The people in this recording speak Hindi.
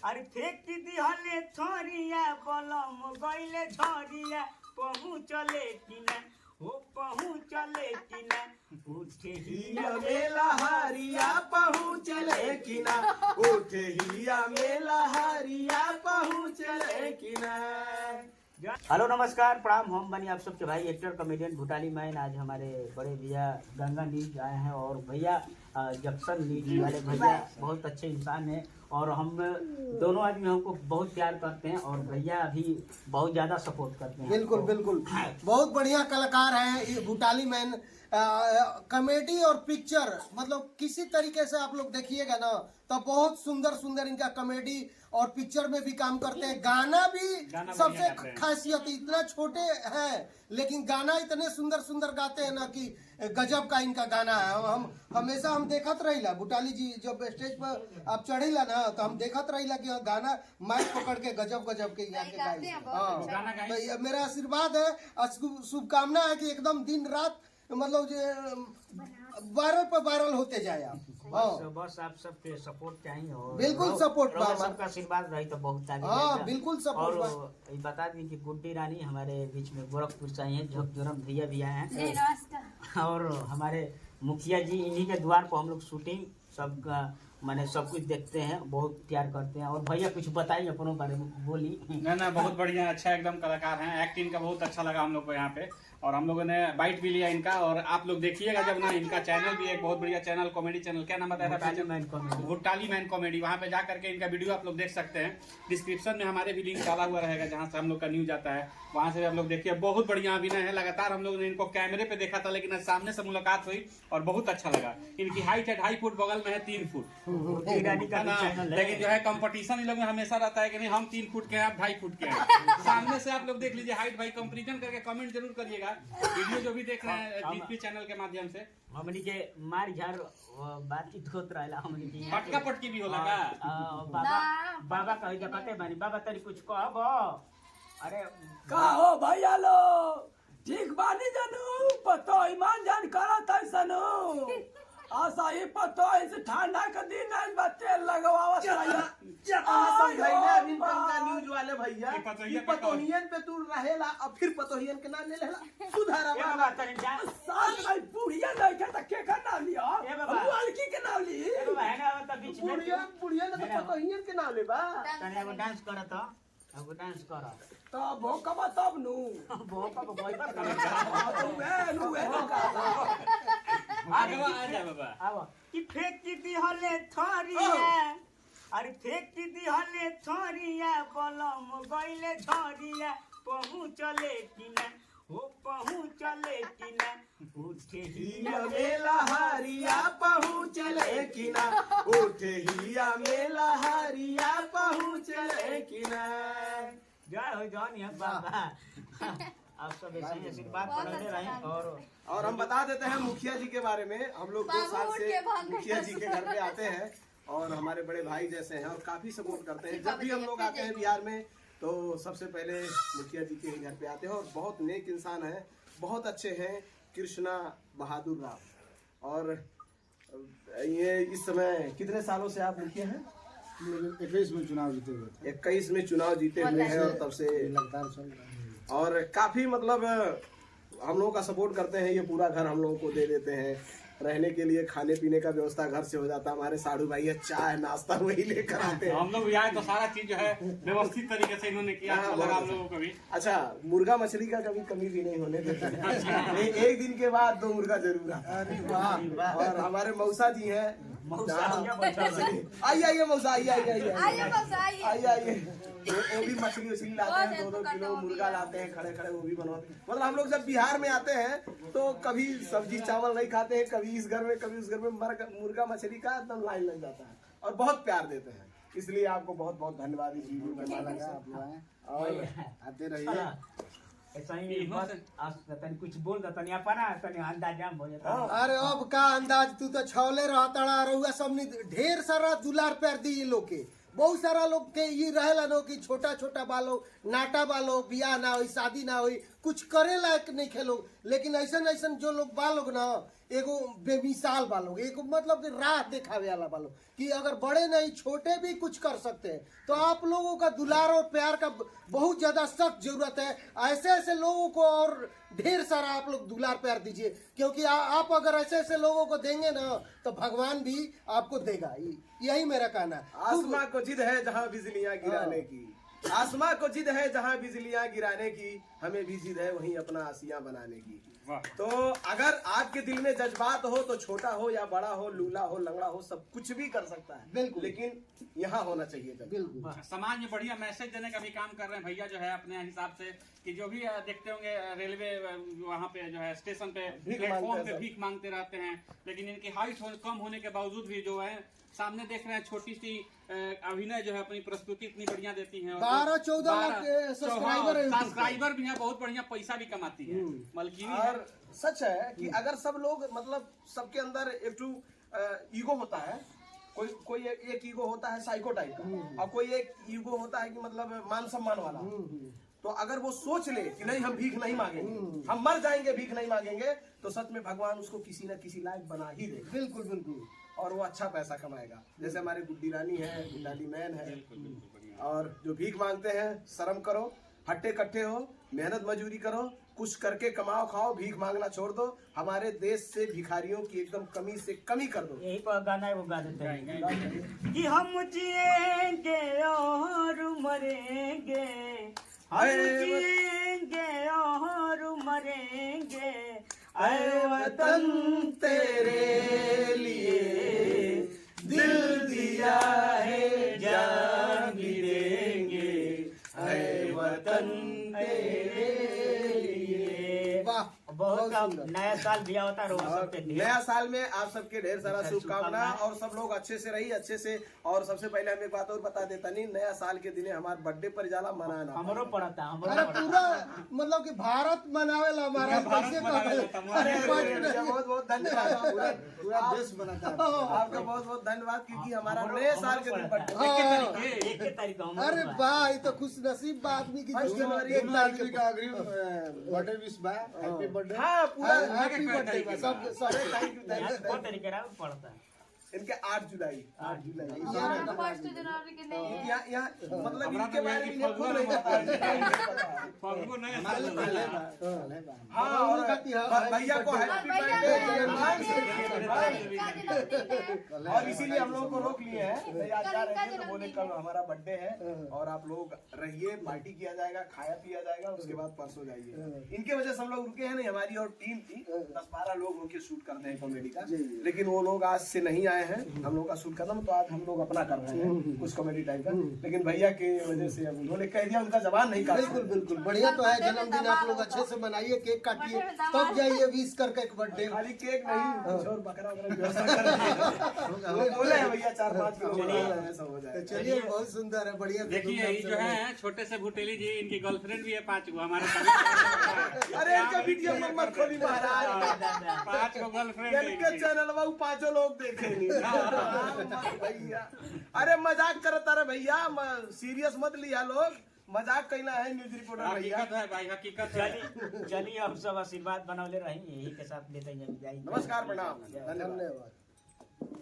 अरे फेंक दिहले छोरिया बलम गइले झरिया पहुँचले कि ना हो पहुँचले कि ना उठे हिया मेला हरिया पहुँचले कि ना उठे हिया मेला हरिया पहुँचले कि ना। हेलो नमस्कार प्रणाम, हम बनी आप सबके भाई एक्टर कॉमेडियन भूटाली मैन। आज हमारे बड़े भैया गंगा न्यूज आए हैं और भैया जक्सन न्यूज वाले भैया बहुत अच्छे इंसान हैं और हम दोनों आदमी हमको बहुत प्यार करते हैं और भैया अभी बहुत ज्यादा सपोर्ट करते हैं। बिल्कुल बिल्कुल, बहुत बढ़िया कलाकार हैं ये भूटाली मैन। कॉमेडी और पिक्चर मतलब किसी तरीके से आप लोग देखिएगा ना तो बहुत सुंदर सुंदर इनका कॉमेडी और पिक्चर में भी काम करते हैं। गाना भी सबसे खासियत, इतना छोटे हैं लेकिन गाना इतने सुंदर सुंदर गाते हैं ना कि गजब का इनका गाना है। हम हमेशा देखत रहिला भूटाली जी जब स्टेज पर आप चढ़ेला ना तो हम देखत रहिला कि गाना माइक पकड़ के गजब गजब के यहाँ के गाई। तो मेरा आशीर्वाद है, शुभकामना है कि एकदम दिन रात मतलब वायरल पर वायरल होते जाए आप। बस आप सबके सपोर्ट चाहिए और बिल्कुल सपोर्ट सबका आशीर्वाद रही तो बहुत आगे। हाँ बिल्कुल सपोर्ट। और बता दें कि गुड्डी रानी हमारे बीच में गोरखपुर से आई है, झकझोरम भैया भी आए हैं और हमारे मुखिया जी, इन्हीं के द्वार पर हम लोग शूटिंग सब मैंने सब कुछ देखते हैं, बहुत प्यार करते हैं। और भैया कुछ बताइए अपनों बारे में, बोली। ना बहुत बढ़िया, अच्छा एकदम कलाकार हैं। एक्टिंग का बहुत अच्छा लगा हम लोग को यहाँ पे और हम लोगों ने बाइट भी लिया इनका। और आप लोग देखिएगा जब ना, इनका चैनल भी एक बहुत बढ़िया चैनल, कॉमेडी चैनल, क्या नाम बताया था? भूटाली मैन कॉमेडी। वहाँ पे जा करके इनका वीडियो आप लोग देख सकते हैं। डिस्क्रिप्शन में हमारे भी लिंक डाला हुआ रहेगा जहाँ से हम लोग का न्यूज आता है, वहाँ से भी आप लोग देखिए। बहुत बढ़िया अभिनय है। लगातार हम लोग ने इनको कैमरे पे देखा था लेकिन सामने से मुलाकात हुई और बहुत अच्छा लगा। इनकी हाइट है 2.5 फुट, बगल में है 3 फुट। लेकिन जो है कंपटीशन इन लोग में हमेशा रहता है कि नहीं हम 3 फुट के हैं, आप 2.5 फुट के हैं। सामने से आप लोग देख लीजिए हाइट भाई, कंपैरिजन करके कमेंट जरूर करिएगा। वीडियो जो भी देख रहे हैं डीपी चैनल के माध्यम से, हमनी के मार झाड़ बातचीत होत रहला। हमनी के पटका पटकी भी होला का? बाबा कहि देखते बानी, बाबा तनी कुछ कहब। अरे का हो भैया लो, ठीक बानी जनू, पतो ईमान जान करत है सनू। आशा ही पतो इस ठंडा के दिन आज बच्चे लगवावत न्यूज वाले भैया पतोहियन पे तू रहेला और फिर पतोहियन के नाम ले लेला सुधारा साथ में बुढ़िया लड़का तक के का नाम लिया, लड़की के नाम ली। बुढ़िया ने तो पतोहियन के नाम लेबा। तने एगो डांस करत, एगो डांस कर तो भोकबा तब नु भोकब भइबा बाबा कि फेंक दिहले थरिया, अरे फेंक दिहले थरिया बलम गइले झरिया पहुँचले कि ना हो पहुँचले कि ना उठे हिया मेला हरिया पहुँचले कि ना उठे हिया मेला हरिया पहुँचले कि ना। जय हो जानी बाबा, आप सब ऐसे ही आशीर्वाद बनाते रहें। और हम बता देते हैं मुखिया जी के बारे में। हम लोग 2 साल से मुखिया जी के घर पे आते हैं और हमारे बड़े भाई जैसे हैं और काफी सपोर्ट करते हैं। जब भी हम लोग आते हैं बिहार में तो सबसे पहले मुखिया जी के घर पे आते हैं और बहुत नेक इंसान है, बहुत अच्छे हैं। कृष्णा बहादुर राव। और ये इस समय कितने सालों से आप मुखिया हैं? 21 में चुनाव जीते हुए थे। 21 में चुनाव जीते हुए हैं और तब से लगातार चल रहा है और काफी मतलब हम लोगों का सपोर्ट करते हैं। ये पूरा घर हम लोगों को दे देते हैं, रहने के लिए खाने पीने का व्यवस्था घर से हो जाता है। हमारे साधु भाई है, चाय नाश्ता वही लेकर आते हैं। हम लोग यहाँ तो सारा चीज जो है व्यवस्थित तरीके से इन्होंने किया, अच्छा लगा हम लोगों को भी। अच्छा, मुर्गा मछली का कभी कमी भी नहीं होने देते। एक दिन के बाद 2 मुर्गा जरूर आता। और हमारे मौसा जी हैं, आइए मौसा, आइए। वो भी मछली उछली लाते हैं, 2-2 किलो मुर्गा लाते हैं, खड़े खड़े वो भी बनवाते हैं। मतलब हम लोग जब बिहार में आते हैं तो कभी सब्जी चावल नहीं खाते हैं, कभी इस घर में कभी उस घर में मुर्गा मछली का एकदम लाइन लग जाता है और बहुत प्यार देते हैं। इसलिए आपको बहुत बहुत धन्यवाद इस वीडियो में लगा। आप और आते रहिए। ऐसा ही तनी कुछ बोल दो, तनी अपना तनी अंदाजा हो जाता। अरे अब का अंदाज, तू तो छौले रहता रहुआ सबने ढेर सारा दुलार प्यार दी लोग के। बहुत सारा लोग के ये रहेला नो कि छोटा छोटा बालो नाटा बालो बियाह ना हो, शादी ना हो, कुछ करे लायक नहीं खे लोग। लेकिन ऐसा ऐसा जो लोग बा लोग ना एगो बेमिसाल बा लोग, एगो मतलब कि राह दिखावे वाला बा लोग कि अगर बड़े नहीं छोटे भी कुछ कर सकते हैं। तो आप लोगों का दुलार और प्यार का बहुत ज्यादा सख्त जरूरत है। ऐसे ऐसे लोगों को और ढेर सारा आप लोग दुलार प्यार दीजिए, क्योंकि आप अगर ऐसे ऐसे लोगों को देंगे ना तो भगवान भी आपको देगा। यही मेरा कहना है। आसमां को जिद है जहां बिजलियां गिराने की, आसमां को जिद है जहां बिजलियां गिराने की, हमें भी जिद है वहीं अपना आसियां बनाने की। तो अगर आपके दिल में जज्बात हो तो छोटा हो या बड़ा हो, लूला हो लंगड़ा हो, सब कुछ भी कर सकता है। बिल्कुल। लेकिन यहाँ होना चाहिए जज्बात। बिल्कुल समाज में बढ़िया मैसेज देने का भी काम कर रहे हैं भैया जो है अपने हिसाब से, कि जो भी देखते होंगे रेलवे वहाँ पे जो है स्टेशन पे प्लेटफॉर्म पे भीख मांगते रहते हैं, लेकिन इनकी हाइट कम होने के बावजूद भी जो है सामने देख रहे हैं छोटी सी अभिनय जो है अपनी प्रस्तुति इतनी बढ़िया देती है। 12-14 लाख सब्सक्राइबर भी है, बहुत बढ़िया पैसा भी कमाती है, मलकीनी है। और सच है कि अगर सब लोग मतलब सबके अंदर एक ईगो होता है, कोई एक ईगो होता है साइको टाइप का, और कोई एक ईगो होता है कि मतलब मान सम्मान वाला। तो अगर वो सोच ले कि नहीं हम भीख नहीं मांगेंगे, हम मर जाएंगे भीख नहीं मांगेंगे, तो सच में भगवान उसको किसी न किसी लायक बना ही दे। बिल्कुल बिल्कुल। और वो अच्छा पैसा कमाएगा। जैसे हमारे गुड्डी रानी है, भुटाली मैन है, और जो भीख मांगते हैं, शर्म करो, हट्टे कट्टे हो, मेहनत मजूरी करो, कुछ करके कमाओ खाओ, भीख मांगना छोड़ दो। हमारे देश से भिखारियों की एकदम कमी से कमी कर दो। यही पर गाना है, वो गा देते हैं कि हम जिएंगे और मरेंगे, हम जिएंगे और मरेंगे, ऐ वतन तेरे लिए दिल दिया है, जान भी देंगे, ऐ वतन तेरे लिए। वाह, बहुत नया साल भी होता है, सबके नया साल में आप सबके ढेर सारा शुभकामना, और सब लोग अच्छे से रही, अच्छे से। और सबसे पहले हमें एक बात और बता देता नहीं, नया साल के दिन हमारे बर्थडे पर जाला मनाना हमरो पड़ता है, अरे पूरा मतलब कि भारत मनावेला हमारा कैसे बहुत बहुत धन्यवाद, पूरा देश बनाता है। आपका बहुत बहुत धन्यवाद, क्योंकि हमारा नए साल के दिन बर्थडे। एक तारीख को अरे वाह, ये तो खुश नसीब आदमी की फर्स्ट जनवरी एक तारीख का अग्रिम बर्थडे विश बा, हैप्पी बर्थडे। हाँ पूरा हैप्पी बर्थडे सब सब। Thank you thank you. बहुत तरीके का पड़ता है। इनके 8 जुलाई फर्स्ट जनवरी के नहीं है। यहाँ मतलब इनके बारे में इन्हें खुद नहीं पता है। हाँ, और भैया को हैप्पी बर्थडे। और इसीलिए हम लोगों को रोक लिए हैं, नहीं आज जा रहे थे तो बोले कल हमारा बर्थडे है और आप लोग रहिए, पार्टी किया जाएगा, खाया पिया जाएगा, उसके बाद परसों जाइए। इनके वजह से हम लोग रुके हैं। नहीं, हमारी और टीम थी, 10-12 लोग होके शूट करते हैं कॉमेडी का, लेकिन वो लोग आज से नहीं आए हैं हम लोग का शूट करना, तो आज हम लोग अपना कर रहे हैं कुछ कॉमेडी टाइप का। लेकिन भैया के वजह से उन्होंने कह दिया, उनका जबान नहीं काटा। बिल्कुल बिल्कुल बढ़िया तो है। जन्मदिन आप लोग अच्छे से मनाइए, केक काटिए, तब जाइए विश करके एक बर्थडे। खाली केक नहीं, कुछ और बकरा वगैरह व्यवस्था कर दिए। वो बोले हैं भैया 4-5 किलो ऐसा हो जाए। चलिए बहुत सुंदर है, बढ़िया। देखिए ये जो है छोटे से भुटेली जी, इनकी गर्लफ्रेंड भी है 5 गो हमारे। अरे इनका वीडियो मत खोली महाराज, 5 गो गर्लफ्रेंड इनके चैनल वो 5 लोग देखेंगे भैया। अरे मजाक करता रहे भैया, सीरियस मत लिया लोग, मजाक कहना है न्यूज रिपोर्टर भैया। हकीकत है भाई, हकीकत है। चलिए अब सब आशीर्वाद बनौले रही, यही के साथ लेते हैं। नमस्कार, प्रणाम, धन्यवाद।